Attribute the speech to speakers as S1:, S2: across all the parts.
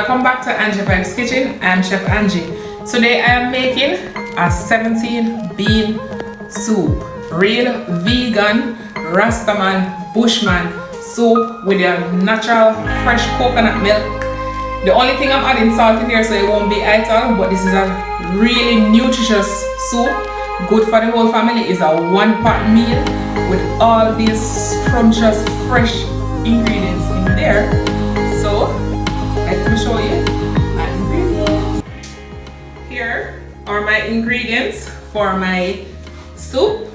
S1: welcome back to Angie Vibes Kitchen. I'm Chef Angie. Today I am making a 17 bean soup. Real vegan, Rastaman, Bushman soup with your natural fresh coconut milk. The only thing I'm adding salt in here so it won't be ital, but this is a really nutritious soup. Good for the whole family. It's a one-pot meal with all these scrumptious fresh ingredients in there. So let me show you my ingredients. Here are my ingredients for my soup.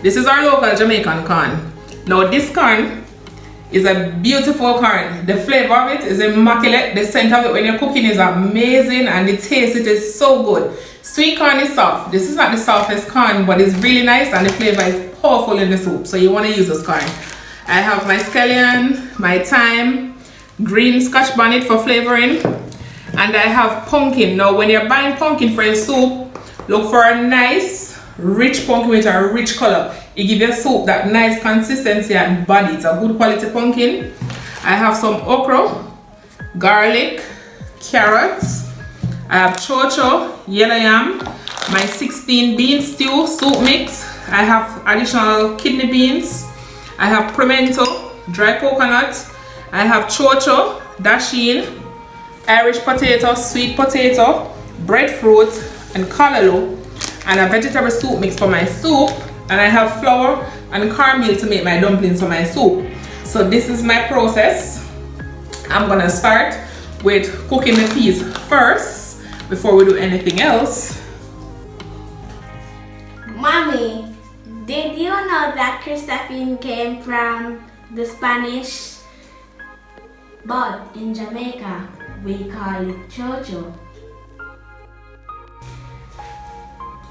S1: This is our local Jamaican corn. Now this corn is a beautiful corn. The flavor of it is immaculate. The scent of it when you're cooking is amazing, and the taste it is so good. Sweet corn is soft. This is not the softest corn, but it's really nice and the flavor is powerful in the soup. So you want to use this corn. I have my scallion, my thyme, green scotch bonnet for flavoring, and I have pumpkin. Now when you're buying pumpkin for your soup, look for a nice rich pumpkin with a rich color. It gives your soup that nice consistency and body. It's a good quality pumpkin. I have some okra, garlic, carrots. I have chocho, yellow yam, my 16 bean stew soup mix. I have additional kidney beans. I have pimento, dry coconut. I have chocho, dasheen, Irish potato, sweet potato, breadfruit, and callaloo, and a vegetable soup mix for my soup. And I have flour and cornmeal to make my dumplings for my soup. So this is my process. I'm gonna start with cooking the peas first before we do anything else.
S2: Mommy, did you know that Christopine came from the Spanish, but in Jamaica we call it chocho?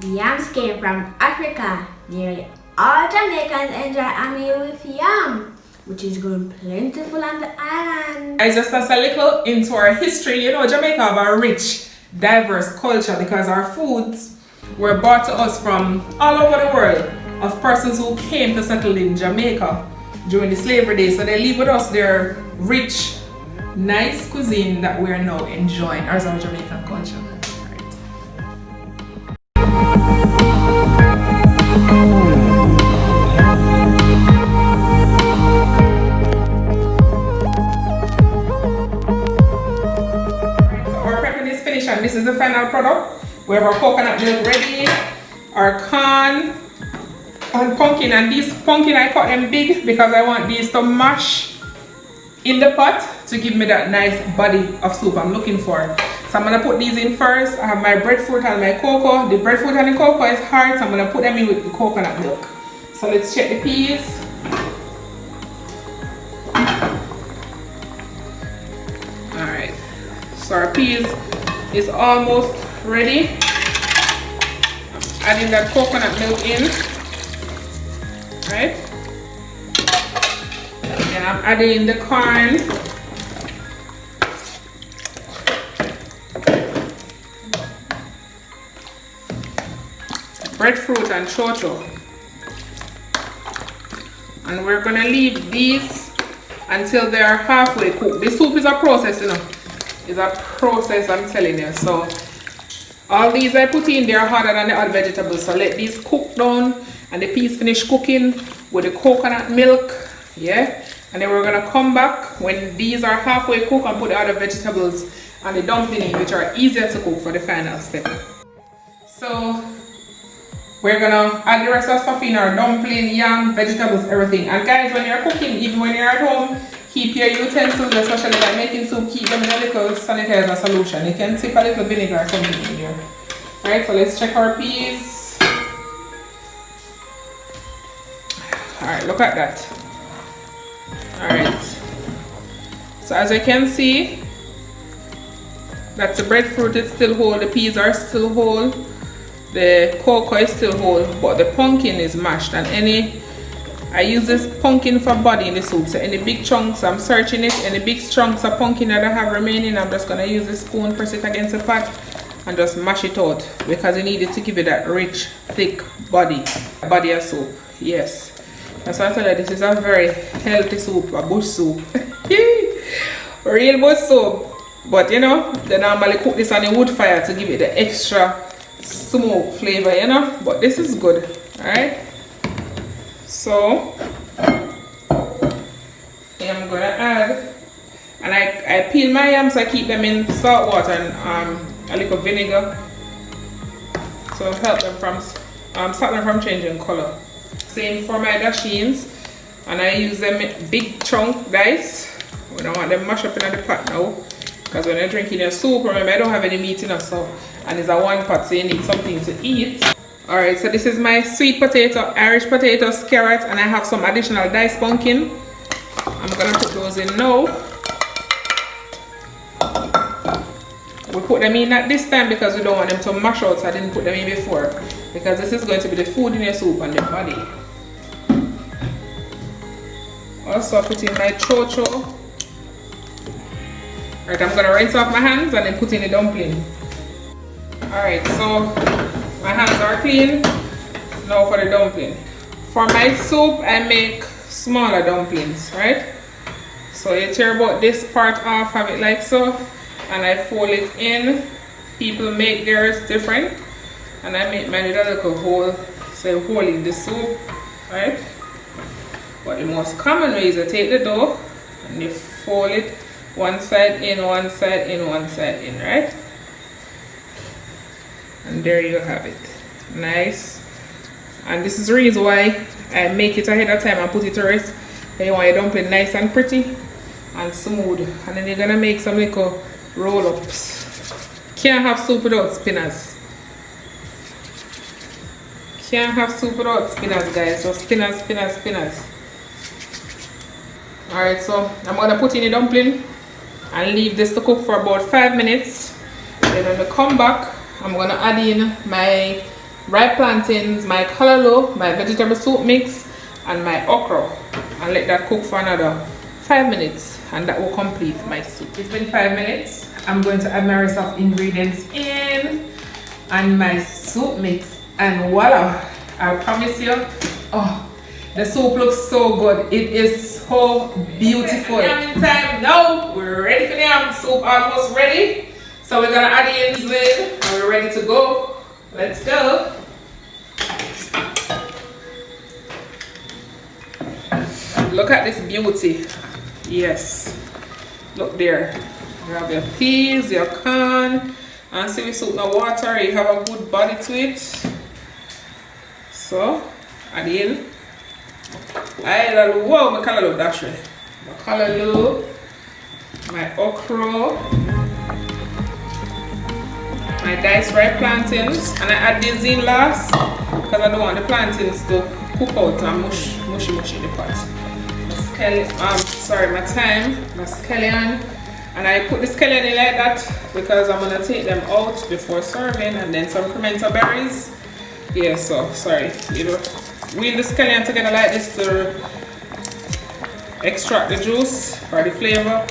S2: The yams came from Africa. Nearly all Jamaicans enjoy a meal with yam, which is grown plentiful on the island.
S1: I just as a little into our history. You know, Jamaica have a rich, diverse culture because our foods were brought to us from all over the world of persons who came to settle in Jamaica during the slavery days. So they leave with us their rich, nice cuisine that we are now enjoying as our Jamaican culture. And this is the final product. We have our coconut milk ready, our corn and pumpkin, and these pumpkin I cut them big because I want these to mash in the pot to give me that nice body of soup I'm looking for. So I'm gonna put these in first. I have my breadfruit and my cocoa. The breadfruit and the cocoa is hard, so I'm gonna put them in with the coconut milk. So let's check the peas. Alright, so our peas is almost ready. Adding that coconut milk in, right? And I'm adding the corn. Breadfruit and chocho. And we're gonna leave these until they are halfway cooked. The soup is a process, you know. It's a process, I'm telling you. So all these I put in, they are harder than the other vegetables. So let these cook down and the peas finish cooking with the coconut milk. Yeah. And then we're gonna come back when these are halfway cooked and put the other vegetables and the dumpling in, which are easier to cook for the final step. So we're gonna add the rest of stuff in, our dumpling, yam, vegetables, everything. And guys, when you're cooking, even when you're at home, keep your utensils, especially like making soup, keep them in a little sanitizer solution. You can tip a little vinegar or something in here. Alright, so let's check our peas. Alright, look at that. Alright. So as you can see, that's the breadfruit is still whole, the peas are still whole, the cocoa is still whole, but the pumpkin is mashed. And I use this pumpkin for body in the soup. So any big chunks, I'm searching it. Any big chunks of pumpkin that I have remaining, I'm just gonna use the spoon, press it against the pot, and just mash it out because you need it to give it that rich, thick body of soup. Yes. That's why I tell you this is a very healthy soup, a bush soup. Real bush soup. But you know, they normally cook this on the wood fire to give it the extra smoke flavor, you know. But this is good, alright? So I'm gonna add, and I peel my yams, I keep them in salt water and a little vinegar, so help them from stop them from changing color. Same for my dashins, and I use them big chunk dice. We don't want them mashed up in the pot now, because when you're drinking your soup, remember I don't have any meat in it, so, and it's a one pot, so you need something to eat. Alright, so this is my sweet potato, Irish potatoes, carrots, and I have some additional diced pumpkin. I'm gonna put those in now. We put them in at this time because we don't want them to mash out, so I didn't put them in before, because this is going to be the food in your soup and the body. Also put in my chocho. Alright, I'm gonna rinse off my hands and then put in the dumpling. Alright, so my hands are clean. Now for the dumpling. For my soup, I make smaller dumplings, right? So you tear about this part off, have it like so, and I fold it in. People make theirs different, and I make mine with a little hole, so I hold in the soup, right? But the most common way is to take the dough and you fold it one side in, one side in, one side in, right? And there you have it. Nice. And this is the reason why I make it ahead of time and put it to rest. You want your dumpling nice and pretty and smooth. And then you're gonna make some little roll-ups. Can't have soup without spinners. Can't have soup without spinners, guys. So spinners, spinners, spinners. Alright, so I'm gonna put in the dumpling and leave this to cook for about 5 minutes. Then when we come back, I'm gonna add in my ripe plantains, my callaloo, my vegetable soup mix, and my okra, and let that cook for another 5 minutes, and that will complete my soup. It's been 5 minutes. I'm going to add my rest of ingredients in and my soup mix, and voila, I promise you, oh, the soup looks so good. It is so beautiful. Yam time now. We're ready for the yam. Soup almost ready. So we're gonna add in in and we're ready to go. Let's go. Look at this beauty. Yes. Look there. You have your peas, your corn, and see we soup no water. You have a good body to it. So add in. Wow, my callaloo dash way. My callaloo, my okra, my diced ripe plantains, and I add these in last because I don't want the plantains to cook out and mushy in the pot. My thyme, my scallion, and I put the scallion in like that because I'm gonna take them out before serving, and then some pimento berries. Yeah, so sorry, you know, wheel the scallion together like this to extract the juice or the flavor,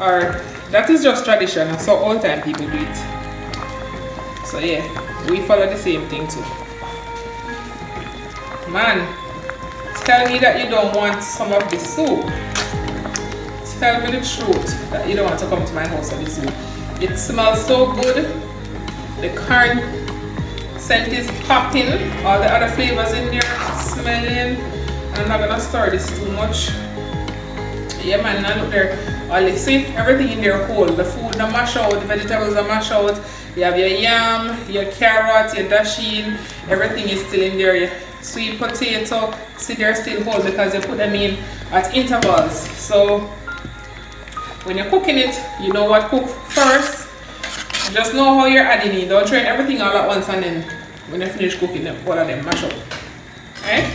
S1: or that is just tradition. That's how all time people do it. So yeah, we follow the same thing too. Man, tell me that you don't want some of the soup. Tell me the truth that you don't want to come to my house for this soup. It smells so good. The current scent is popping. All the other flavors in there smelling. And I'm not gonna stir this too much. Yeah man, now look there. All you see, everything in there whole. The food the mash out, the vegetables are mash out. You have your yam, your carrot, your dasheen. Everything is still in there. Your sweet potato, see they're still whole because you put them in at intervals. So when you're cooking it, you know what cook first. Just know how you're adding it. Don't train everything all at once and then when you finish cooking them, all of them mash up. Alright?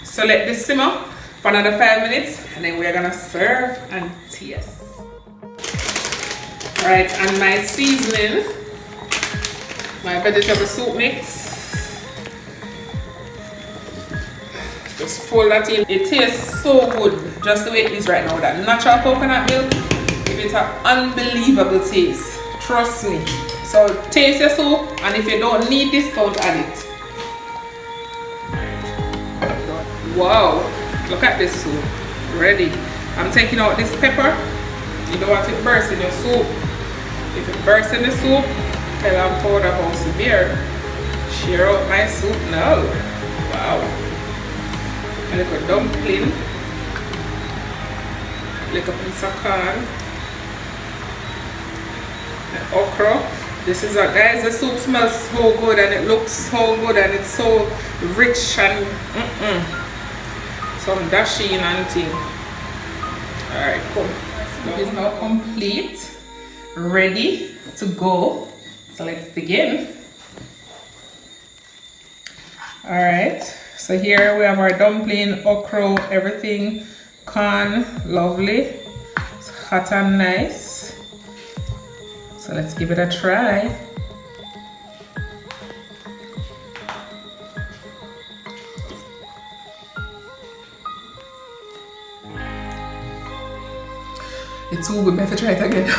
S1: So let this simmer for another 5 minutes and then we're gonna serve and taste. Alright, and my seasoning, my vegetable soup mix. Just fold that in. It tastes so good just the way it is right now. That natural coconut milk, it's an unbelievable taste. Trust me. So taste your soup, and if you don't need this, don't add it. Wow, look at this soup. Ready. I'm taking out this pepper You don't want it burst in your soup. If it bursts in the soup, tell them Powderhouse Beer. Share out my soup now. Wow. A little dumpling. Little piece of corn. And okra. This is guys, the soup smells so good and it looks so good and it's so rich and some dashing and thing. Alright, cool. Soup is now complete, ready to go. So let's begin. Alright, so here we have our dumpling, okra, everything, corn, lovely. It's hot and nice. So let's give it a try. It's so good, I have to try it again.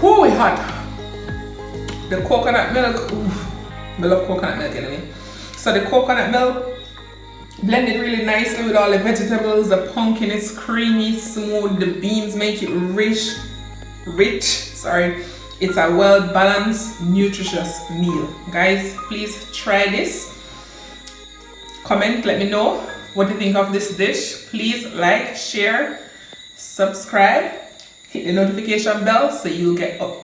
S1: Whoo, it's hot. The coconut milk. Oof. I love coconut milk anyway. So the coconut milk blended really nicely with all the vegetables. The pumpkin is creamy, smooth. The beans make it rich. Sorry. It's a well balanced, nutritious meal. Guys, please try this. Comment, let me know what you think of this dish. Please like, share, subscribe, hit the notification bell so you'll get up